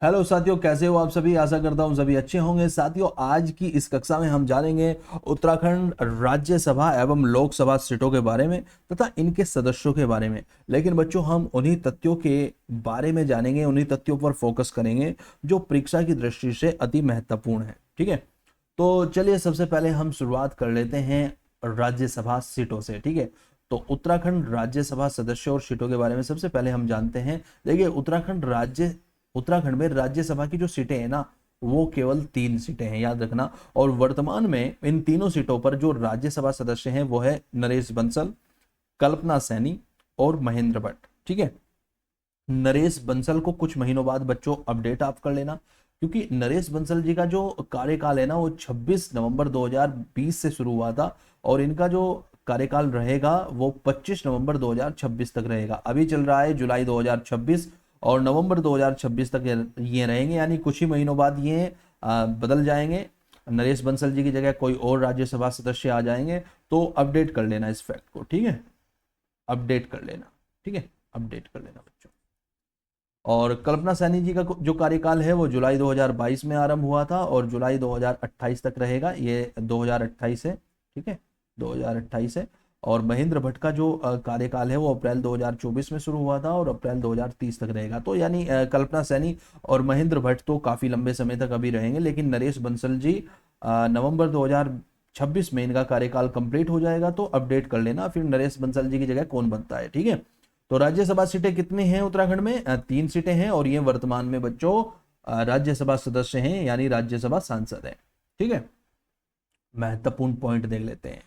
Hello साथियों, कैसे हो आप सभी। आशा करता हूँ सभी अच्छे होंगे। साथियों, आज की इस कक्षा में हम जानेंगे उत्तराखंड राज्यसभा एवं लोकसभा सीटों के बारे में तथा इनके सदस्यों के बारे में। लेकिन बच्चों, हम उन्हीं तथ्यों के बारे में जानेंगे, उन्हीं तथ्यों पर फोकस करेंगे जो परीक्षा की दृष्टि से अति महत्वपूर्ण है। ठीक है, तो चलिए सबसे पहले हम शुरुआत कर लेते हैं राज्यसभा सीटों से। ठीक है, तो उत्तराखंड राज्यसभा सदस्यों और सीटों के बारे में सबसे पहले हम जानते हैं। देखिए, उत्तराखंड में राज्यसभा की जो सीटें हैं ना, वो केवल 3 सीटें हैं, याद रखना। और वर्तमान में इन तीनों सीटों पर जो राज्यसभा सदस्य हैं वो है नरेश बंसल, कल्पना सैनी और महेंद्र भट्ट। ठीक है, नरेश बंसल को कुछ महीनों बाद बच्चों अपडेट आप कर लेना, क्योंकि नरेश बंसल जी का जो कार्यकाल है ना, वो 26 नवंबर 2020 से शुरू हुआ था और इनका जो कार्यकाल रहेगा वो 25 नवंबर 2026 तक रहेगा। अभी चल रहा है जुलाई 2026 और नवंबर 2026 तक ये रहेंगे, यानी कुछ ही महीनों बाद ये बदल जाएंगे। नरेश बंसल जी की जगह कोई और राज्यसभा सदस्य आ जाएंगे। तो अपडेट कर लेना इस फैक्ट को। ठीक है, अपडेट कर लेना। ठीक है, अपडेट कर लेना बच्चों। और कल्पना सैनी जी का जो कार्यकाल है वो जुलाई 2022 में आरंभ हुआ था और जुलाई 2028 तक रहेगा। ये 2028 है। ठीक है, 2028 है। और महेंद्र भट्ट का जो कार्यकाल है वो अप्रैल 2024 में शुरू हुआ था और अप्रैल 2030 तक रहेगा। तो यानी कल्पना सैनी और महेंद्र भट्ट तो काफी लंबे समय तक अभी रहेंगे, लेकिन नरेश बंसल जी नवंबर 2026 में इनका कार्यकाल कंप्लीट हो जाएगा। तो अपडेट कर लेना फिर नरेश बंसल जी की जगह कौन बनता है। ठीक है, तो राज्यसभा सीटें कितनी हैं उत्तराखंड में? 3 सीटें हैं और ये वर्तमान में बच्चों राज्यसभा सदस्य हैं, यानी राज्यसभा सांसद हैं। ठीक है, महत्वपूर्ण पॉइंट देख लेते हैं।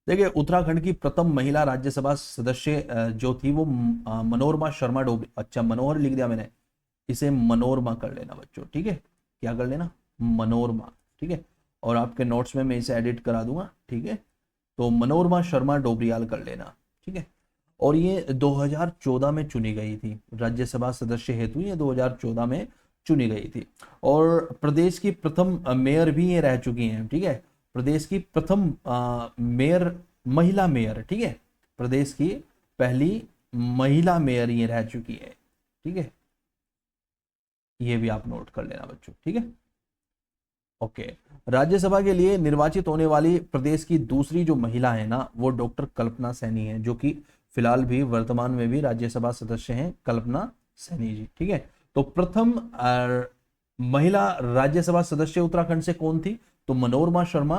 देखिए, उत्तराखंड की प्रथम महिला राज्यसभा सदस्य जो थी वो मनोरमा शर्मा डोबरी। अच्छा, मनोहर लिख दिया मैंने, इसे मनोरमा कर लेना बच्चों। ठीक है, क्या कर लेना? मनोरमा। ठीक है, और आपके नोट्स में मैं इसे एडिट करा दूंगा। ठीक है, तो मनोरमा शर्मा डोबरियाल कर लेना। ठीक है, और ये 2014 में चुनी गई थी राज्यसभा सदस्य हेतु, ये 2014 में चुनी गई थी। और प्रदेश की प्रथम मेयर भी ये रह चुकी हैं। ठीक है, प्रदेश की प्रथम मेयर, महिला मेयर। ठीक है, प्रदेश की पहली महिला मेयर ये रह चुकी है। ठीक है, ये भी आप नोट कर लेना बच्चों। ठीक है, ओके। राज्यसभा के लिए निर्वाचित होने वाली प्रदेश की दूसरी जो महिला है ना, वो डॉक्टर कल्पना सैनी है, जो कि फिलहाल भी वर्तमान में भी राज्यसभा सदस्य हैं, कल्पना सैनी जी। ठीक है, तो प्रथम महिला राज्यसभा सदस्य उत्तराखंड से कौन थी? तो मनोरमा शर्मा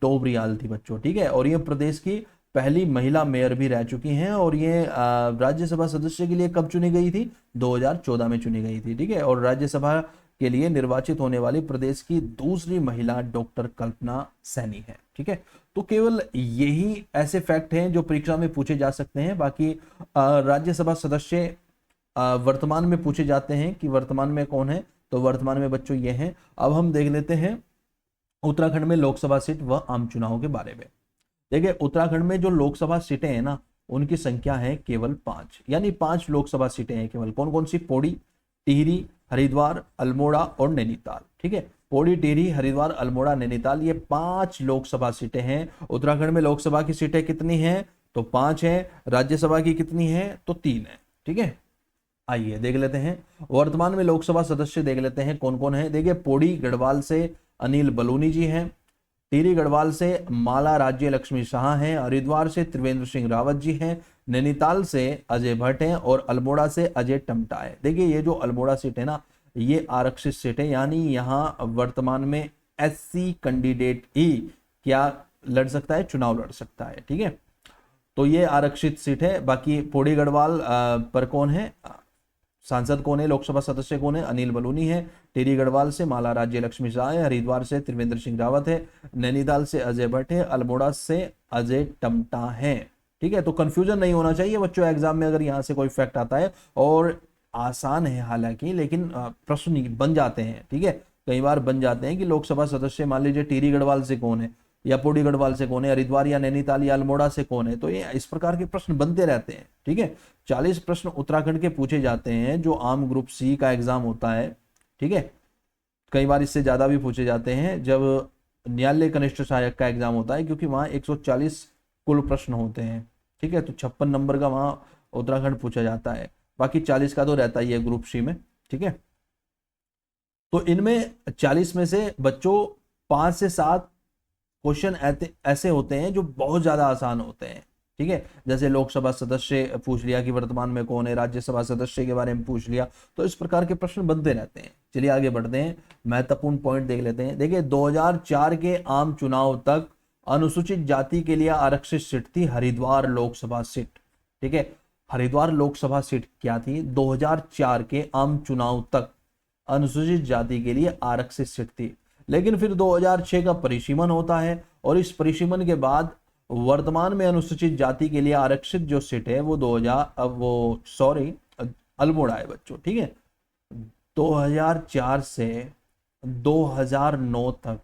डोबरियाल थी बच्चों। ठीक है, और ये प्रदेश की पहली महिला मेयर भी रह चुकी हैं और ये राज्यसभा सदस्य के लिए कब चुनी गई थी? 2014 में चुनी गई थी। ठीक है, और राज्यसभा के लिए निर्वाचित होने वाली प्रदेश की दूसरी महिला डॉक्टर कल्पना सैनी है। ठीक है, तो केवल यही ऐसे फैक्ट हैं जो परीक्षा में पूछे जा सकते हैं। बाकी राज्यसभा सदस्य वर्तमान में पूछे जाते हैं कि वर्तमान में कौन है, तो वर्तमान में बच्चों ये हैं। अब हम देख लेते हैं उत्तराखंड में लोकसभा सीट व आम चुनाव के बारे में। देखिए, उत्तराखंड में जो लोकसभा सीटें हैं ना, उनकी संख्या है केवल 5, यानी 5 लोकसभा सीटें हैं केवल। कौन कौन सी? पौड़ी, टिहरी, हरिद्वार, अल्मोड़ा और नैनीताल। ठीक है, पौड़ी, टिहरी, हरिद्वार, अल्मोड़ा, नैनीताल, ये 5 लोकसभा सीटें हैं। उत्तराखंड में लोकसभा की सीटें कितनी हैं? तो 5 है। राज्यसभा की कितनी है? तो 3 है। ठीक है, आइए देख लेते हैं वर्तमान में लोकसभा सदस्य, देख लेते हैं कौन कौन है। देखिए, पौड़ी गढ़वाल से अनिल बलूनी जी हैं, टिहरी गढ़वाल से माला राज्य लक्ष्मी शाह हैं, हरिद्वार से त्रिवेंद्र सिंह रावत जी हैं, नैनीताल से अजय भट्ट हैं और अल्मोड़ा से अजय टमटा है। देखिए, ये जो अल्मोड़ा सीट है ना, ये आरक्षित सीट है, यानी यहाँ वर्तमान में एससी कैंडिडेट ही क्या लड़ सकता है? चुनाव लड़ सकता है। ठीक है, तो ये आरक्षित सीट है। बाकी पौड़ी गढ़वाल पर कौन है सांसद? कौन है? लोकसभा सदस्य कौन है? अनिल बलूनी है। टिहरी गढ़वाल से माला राज्य लक्ष्मी शाह है, हरिद्वार से त्रिवेंद्र सिंह रावत है, नैनीताल से अजय भट्ट है, अल्मोड़ा से अजय टमटा है। ठीक है, तो कंफ्यूजन नहीं होना चाहिए बच्चों एग्जाम में अगर यहाँ से कोई फैक्ट आता है। और आसान है हालांकि, लेकिन प्रश्न बन जाते हैं। ठीक है, कई बार बन जाते हैं कि लोकसभा सदस्य मान लीजिए टिहरी गढ़वाल से कौन है, या पौड़ी गढ़वाल से कौन है, हरिद्वार या नैनीताल या अल्मोड़ा से कौन है। तो ये इस प्रकार के प्रश्न बनते रहते हैं। ठीक है, 40 प्रश्न उत्तराखंड के पूछे जाते हैं जो आम ग्रुप सी का एग्जाम होता है। ठीक है, कई बार इससे ज्यादा भी पूछे जाते हैं जब न्यायालय कनिष्ठ सहायक का एग्जाम होता है, क्योंकि वहां 140 कुल प्रश्न होते हैं। ठीक है, तो 56 नंबर का वहां उत्तराखंड पूछा जाता है। बाकी 40 का तो रहता ही है ग्रुप सी में। ठीक है, तो इनमें 40 में से बच्चों 5 से 7 क्वेश्चन ऐसे होते हैं जो बहुत ज्यादा आसान होते हैं। ठीक है, जैसे लोकसभा सदस्य पूछ लिया कि वर्तमान में कौन है, राज्यसभा सदस्य के बारे में पूछ लिया, तो इस प्रकार के प्रश्न बनते रहते हैं। चलिए आगे बढ़ते हैं, महत्वपूर्ण पॉइंट देख लेते हैं। देखिए 2004 के आम चुनाव तक अनुसूचित जाति के लिए आरक्षित सीट थी हरिद्वार लोकसभा सीट। ठीक है, हरिद्वार लोकसभा सीट क्या थी? 2004 के आम चुनाव तक अनुसूचित जाति के लिए आरक्षित सीट थी, लेकिन फिर 2006 का परिसीमन होता है और इस परिसीमन के बाद वर्तमान में अनुसूचित जाति के लिए आरक्षित जो सीट है वो 2000 अल्मोड़ा है बच्चों। ठीक है, 2004 से 2009 तक,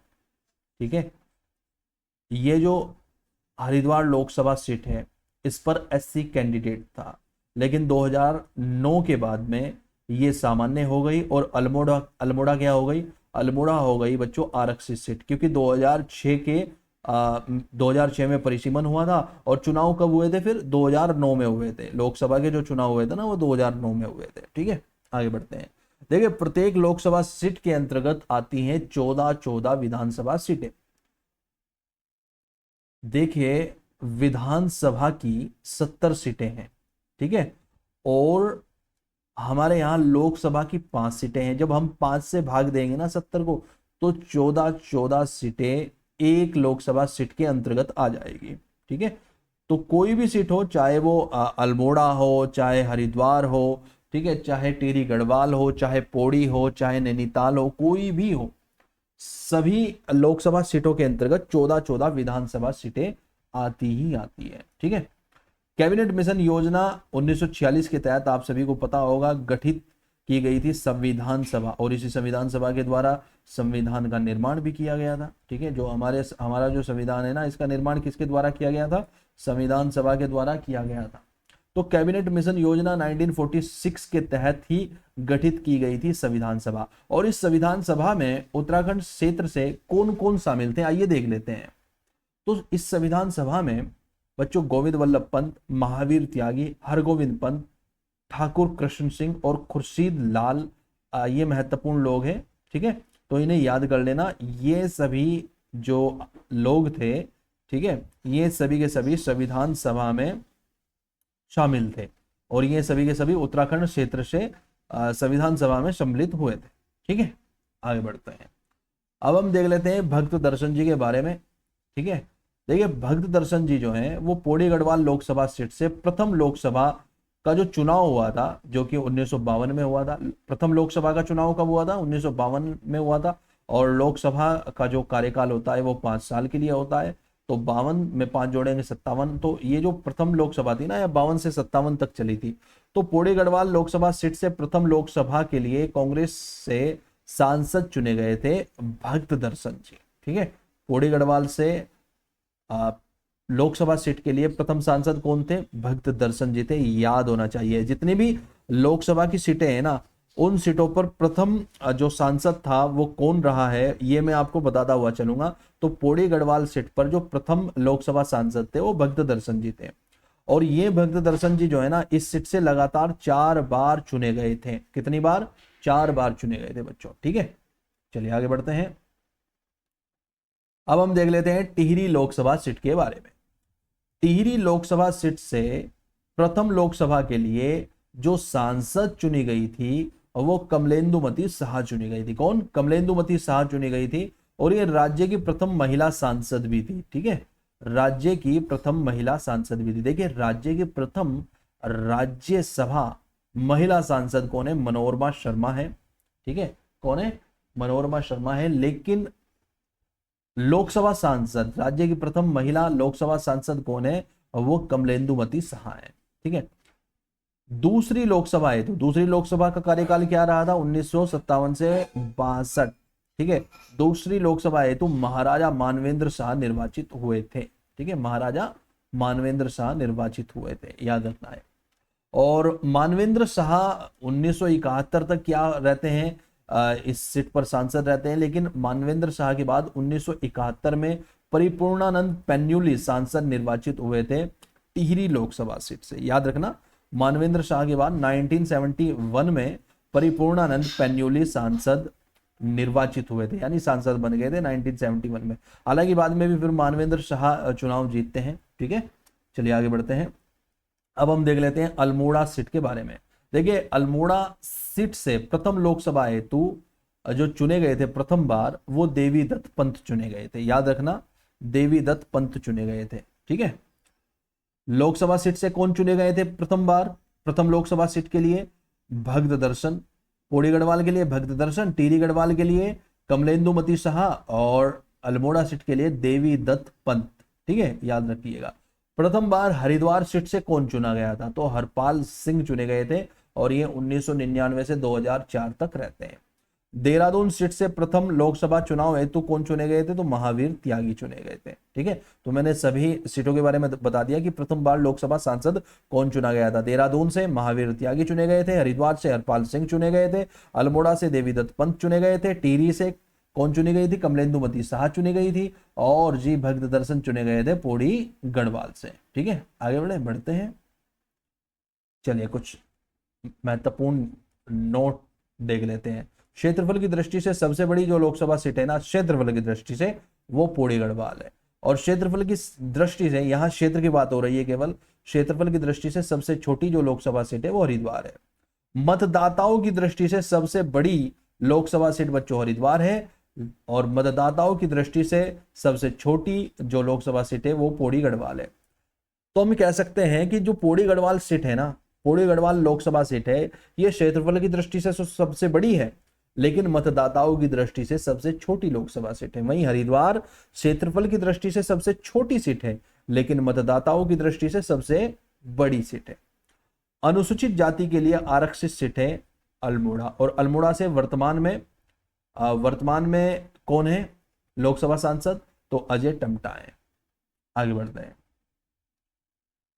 ठीक है, ये जो हरिद्वार लोकसभा सीट है इस पर एससी कैंडिडेट था, लेकिन 2009 के बाद में ये सामान्य हो गई और अल्मोड़ा क्या हो गई? अल्मोड़ा हो गई बच्चों आरक्षित सीट, क्योंकि 2006 में परिसीमन हुआ था और चुनाव कब हुए थे? फिर 2009 में हुए थे। लोकसभा के जो चुनाव हुए थे ना वो 2009 में हुए थे। ठीक है, आगे बढ़ते हैं। देखिए प्रत्येक लोकसभा सीट के अंतर्गत आती हैं 14 विधानसभा सीटें। देखिए विधानसभा की 70 सीटें हैं। ठीक है, और हमारे यहाँ लोकसभा की 5 सीटें हैं। जब हम 5 से भाग देंगे ना 70 को, तो 14 सीटें एक लोकसभा सीट के अंतर्गत आ जाएगी। ठीक है, तो कोई भी सीट हो, चाहे वो अल्मोड़ा हो, चाहे हरिद्वार हो, ठीक है, चाहे टिहरी गढ़वाल हो, चाहे पौड़ी हो, चाहे नैनीताल हो, कोई भी हो, सभी लोकसभा सीटों के अंतर्गत 14 विधानसभा सीटें आती ही आती है। ठीक है, कैबिनेट मिशन योजना 1946 के तहत आप सभी को पता होगा गठित की गई थी संविधान सभा, और इसी संविधान सभा के द्वारा संविधान का निर्माण भी किया गया था। ठीक है, जो हमारा जो संविधान है ना, इसका निर्माण किसके द्वारा किया गया था? संविधान सभा के द्वारा किया गया था। तो कैबिनेट मिशन योजना 1946 के तहत ही गठित की गई थी संविधान सभा, और इस संविधान सभा में उत्तराखंड क्षेत्र से कौन कौन शामिल थे आइए देख लेते हैं। तो इस संविधान सभा में बच्चों गोविंद वल्लभ पंत, महावीर त्यागी, हरगोविंद पंत, ठाकुर कृष्ण सिंह और खुर्शीद लाल, ये महत्वपूर्ण लोग हैं। ठीक है, तो इन्हें याद कर लेना। ये सभी जो लोग थे, ठीक है, ये सभी के सभी संविधान सभा में शामिल थे, और ये सभी के सभी उत्तराखंड क्षेत्र से संविधान सभा में सम्मिलित हुए थे। ठीक है, आगे बढ़ते हैं। अब हम देख लेते हैं भक्त दर्शन जी के बारे में। ठीक है, देखिए भक्त दर्शन जी जो हैं वो पौड़ी गढ़वाल लोकसभा सीट से प्रथम लोकसभा का जो चुनाव हुआ था, जो कि 1952 में हुआ था। प्रथम लोकसभा का चुनाव कब हुआ था? 1952 में हुआ था, और लोकसभा का जो कार्यकाल होता है वो 5 साल के लिए होता है। तो 52 में 5 जोड़ेंगे 57। तो ये जो प्रथम लोकसभा थी ना, या 52 से 57 तक चली थी। तो पौड़ी गढ़वाल लोकसभा सीट से प्रथम लोकसभा के लिए कांग्रेस से सांसद चुने गए थे भक्त दर्शन जी। ठीक है, पौड़ी गढ़वाल से लोकसभा सीट के लिए प्रथम सांसद कौन थे? भक्त दर्शन जी थे। याद होना चाहिए, जितनी भी लोकसभा की सीटें हैं ना, उन सीटों पर प्रथम जो सांसद था वो कौन रहा है ये मैं आपको बताता हुआ चलूंगा। तो पौड़ी गढ़वाल सीट पर जो प्रथम लोकसभा सांसद थे वो भक्त दर्शन जी थे, और ये भक्त दर्शन जी जो है ना इस सीट से लगातार 4 बार चुने गए थे। कितनी बार? 4 बार चुने गए थे बच्चों। ठीक है, चलिए आगे बढ़ते हैं। अब हम देख लेते हैं टिहरी लोकसभा सीट के बारे में। टिहरी लोकसभा सीट से प्रथम लोकसभा के लिए जो सांसद चुनी गई थी वो कमलेंदुमती शाह चुनी गई थी। कौन? कमलेंदुमती शाह चुनी गई थी, और ये राज्य की प्रथम महिला सांसद भी थी। ठीक है, राज्य की प्रथम महिला सांसद भी थी। देखिए राज्य की प्रथम राज्यसभा महिला सांसद कौन है? मनोरमा शर्मा है। ठीक है, कौन है? मनोरमा शर्मा है। लेकिन लोकसभा सांसद, राज्य की प्रथम महिला लोकसभा सांसद कौन है? वो कमलेंदुमती शाह है। ठीक है, दूसरी लोकसभा है, तो दूसरी लोकसभा का कार्यकाल क्या रहा था? 1957 से 62। ठीक है, दूसरी लोकसभा है तो महाराजा मानवेंद्र शाह निर्वाचित हुए थे। ठीक है, महाराजा मानवेंद्र शाह निर्वाचित हुए थे, याद रखना है। और मानवेंद्र शाह 1971 तक क्या रहते हैं? इस सीट पर सांसद रहते हैं, लेकिन मानवेंद्र शाह के बाद 1971 में परिपूर्णानंद पेन्युली सांसद निर्वाचित हुए थे टिहरी लोकसभा सीट से। याद रखना, मानवेंद्र शाह के बाद 1971 में परिपूर्णानंद पेन्युली सांसद निर्वाचित हुए थे, यानी सांसद बन गए थे 1971 में। हालांकि बाद में भी फिर मानवेंद्र शाह चुनाव जीतते हैं। ठीक है, चलिए आगे बढ़ते हैं। अब हम देख लेते हैं अल्मोड़ा सीट के बारे में। देखिए, अल्मोड़ा सीट से प्रथम लोकसभा हेतु जो चुने गए थे प्रथम बार, वो देवी दत्त पंत चुने गए थे। याद रखना, देवी दत्त पंत चुने गए थे। ठीक है, लोकसभा सीट से कौन चुने गए थे प्रथम बार? प्रथम लोकसभा सीट के लिए भक्त दर्शन, पौड़ी गढ़वाल के लिए भक्त दर्शन, टिहरी गढ़वाल के लिए कमलेंदुमती शाह, और अल्मोड़ा सीट के लिए देवी दत्त पंत। ठीक है, याद रखिएगा। प्रथम बार हरिद्वार सीट से कौन चुना गया था? तो हरपाल सिंह चुने गए थे, और ये 1999 से 2004 तक रहते हैं। देहरादून सीट से प्रथम लोकसभा चुनाव हेतु कौन चुने गए थे? तो महावीर त्यागी चुने गए थे। ठीक है, तो मैंने सभी सीटों के बारे में बता दिया कि प्रथम बार लोकसभा सांसद कौन चुना गया था। देहरादून से महावीर त्यागी चुने गए थे, हरिद्वार से हरपाल सिंह चुने गए थे, अल्मोड़ा से देवी दत्त पंत चुने गए थे, टिहरी से कौन चुनी गई थी? कमलेंदुमती शाह चुनी गई थी, और जी भक्त दर्शन चुने गए थे पौड़ी गढ़वाल से। ठीक है, आगे बढ़ते हैं। चलिए कुछ महत्वपूर्ण नोट देख लेते हैं। क्षेत्रफल की दृष्टि से सबसे बड़ी जो लोकसभा सीट है ना, क्षेत्रफल की दृष्टि से, वो पौड़ी गढ़वाल है। और क्षेत्रफल की दृष्टि से, यहाँ क्षेत्र की बात हो रही है केवल, क्षेत्रफल की दृष्टि से सबसे छोटी जो लोकसभा सीट है वो हरिद्वार है। मतदाताओं की दृष्टि से सबसे बड़ी लोकसभा सीट बच्चों हरिद्वार है, और मतदाताओं की दृष्टि से सबसे छोटी जो लोकसभा सीट है वो पौड़ी गढ़वाल है। तो हम कह सकते हैं कि जो पौड़ी गढ़वाल सीट है ना, पौड़ी गढ़वाल लोकसभा सीट है, ये क्षेत्रफल की दृष्टि से सबसे बड़ी है, लेकिन मतदाताओं की दृष्टि से सबसे छोटी लोकसभा सीट है। वहीं हरिद्वार क्षेत्रफल की दृष्टि से सबसे छोटी सीट है, लेकिन मतदाताओं की दृष्टि से सबसे बड़ी सीट है। अनुसूचित जाति के लिए आरक्षित सीट है अल्मोड़ा, और अल्मोड़ा से वर्तमान में कौन है लोकसभा सांसद? तो अजय टम्टा है। आगे बढ़ते हैं।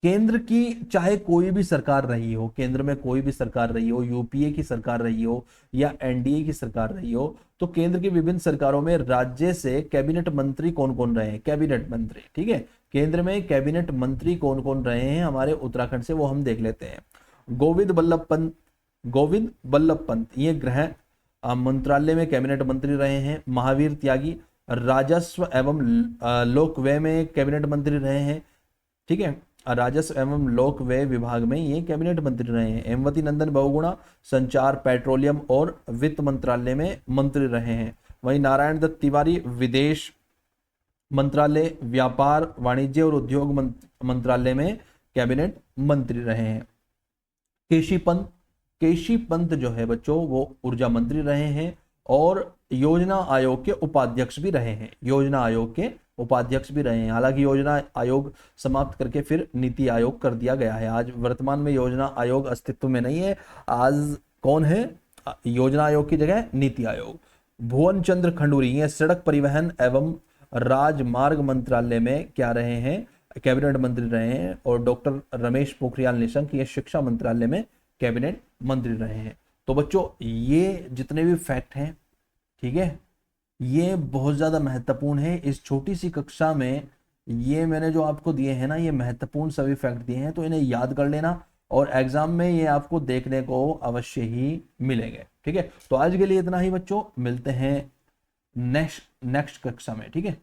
केंद्र की चाहे कोई भी सरकार रही हो, केंद्र में कोई भी सरकार रही हो, यूपीए की सरकार रही हो या एनडीए की सरकार रही हो, तो केंद्र की विभिन्न सरकारों में राज्य से कैबिनेट मंत्री कौन कौन रहे हैं? कैबिनेट मंत्री। ठीक है, केंद्र में कैबिनेट मंत्री कौन कौन रहे हैं हमारे उत्तराखंड से, वो हम देख लेते हैं। गोविंद बल्लभ पंत ये गृह मंत्रालय में कैबिनेट मंत्री रहे हैं। महावीर त्यागी राजस्व एवं लोक व्यय में कैबिनेट मंत्री रहे हैं। ठीक है, राजस्व एवं लोक व्यय विभाग में ये कैबिनेट मंत्री रहे हैं। हेमवती नंदन बहुगुणा संचार, पेट्रोलियम और वित्त मंत्रालय में मंत्री रहे हैं। वहीं नारायण दत्त तिवारी विदेश मंत्रालय, व्यापार, वाणिज्य और उद्योग मंत्रालय में कैबिनेट मंत्री रहे हैं। केशी पंत जो है बच्चों, वो ऊर्जा मंत्री रहे हैं, और योजना आयोग के उपाध्यक्ष भी रहे हैं। योजना आयोग के उपाध्यक्ष भी रहे हैं। हालांकि योजना आयोग समाप्त करके फिर नीति आयोग कर दिया गया है। आज वर्तमान में योजना आयोग अस्तित्व में नहीं है। आज कौन है योजना आयोग की जगह? नीति आयोग। भुवन चंद्र खंडूरी ये सड़क परिवहन एवं राजमार्ग मंत्रालय में क्या रहे हैं? कैबिनेट मंत्री रहे हैं। और डॉक्टर रमेश पोखरियाल निशंक ये शिक्षा मंत्रालय में कैबिनेट मंत्री रहे हैं। तो बच्चों ये जितने भी फैक्ट हैं, ठीक है, ये बहुत ज्यादा महत्वपूर्ण है। इस छोटी सी कक्षा में ये मैंने जो आपको दिए हैं ना, ये महत्वपूर्ण सभी फैक्ट दिए हैं, तो इन्हें याद कर लेना, और एग्जाम में ये आपको देखने को अवश्य ही मिलेंगे। ठीक है, तो आज के लिए इतना ही बच्चों, मिलते हैं नेक्स्ट कक्षा में। ठीक है।